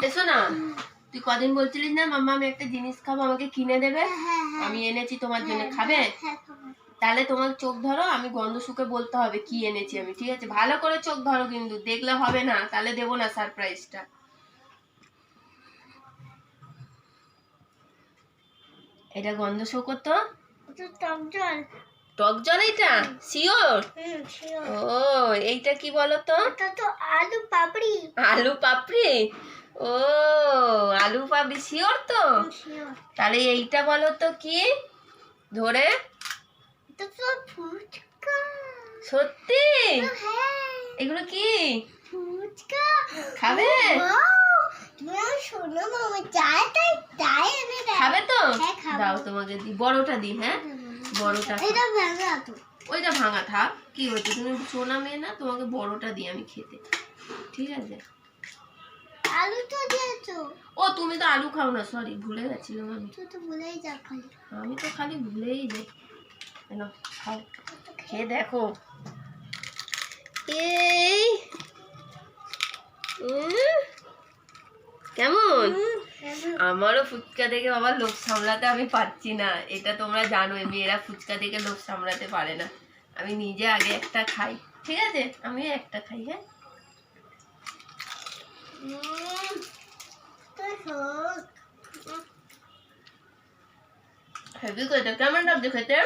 এসো না, তুই কদিন বলছিলিস না মাম্মা আমি একটা জিনিস খাবো, আমাকে কিনে দেবে। আমি এনেছি তোমার জন্য, খাবে? তাহলে তোমার চোখ ধরো, আমি গন্ধ শুকে বলতে হবে কি এনেছি আমি, ঠিক আছে? ভালো করে চোখ ধরো, কিন্তু দেখলে হবে না, তাহলে দেবো না সারপ্রাইজটা। এটা গন্ধ শো করতো, টক জল এটা, শিওর? ও এইটা কি বলতো? আলু পাপড়ি। আলু পাপড়ি, ও আলু পাপড়ি, শিওর তো? তাহলে এইটা বলো তো কি ধরে? সত্যি? এগুলো কি ফুচকা খাবে? খাবে তো? দাও তোমাকে দি, বড়টা দি। হ্যাঁ বড়টা, ওইটা ভাঙা থাক, কি হয়েছে? তুমি সোনা মেয়ে না, তোমাকে বড়টা দিই আমি খেতে, ঠিক আছে? আলু তো দিয়েছো। ও তুমি তো আলু খাও না, সরি ভুলে গেছিলাম আমি। তুই তো ভুলেই যা খালি। আমি তো খালি ভুলেই যাই। কেন খাও, খেয়ে দেখো। এই কেমন? আমারও ফুচকা দেখে বাবা লোভ সামলাতে আমি পারছি না, এটা তোমরা জানো, মেয়েরা ফুচকা দেখে লোভ সামলাতে পারে না। আমি নিজে আগে একটা খাই, ঠিক আছে? আমি একটা খাই। হ্যাঁ হেভি খেতে, কেমন লাগছে খেতে?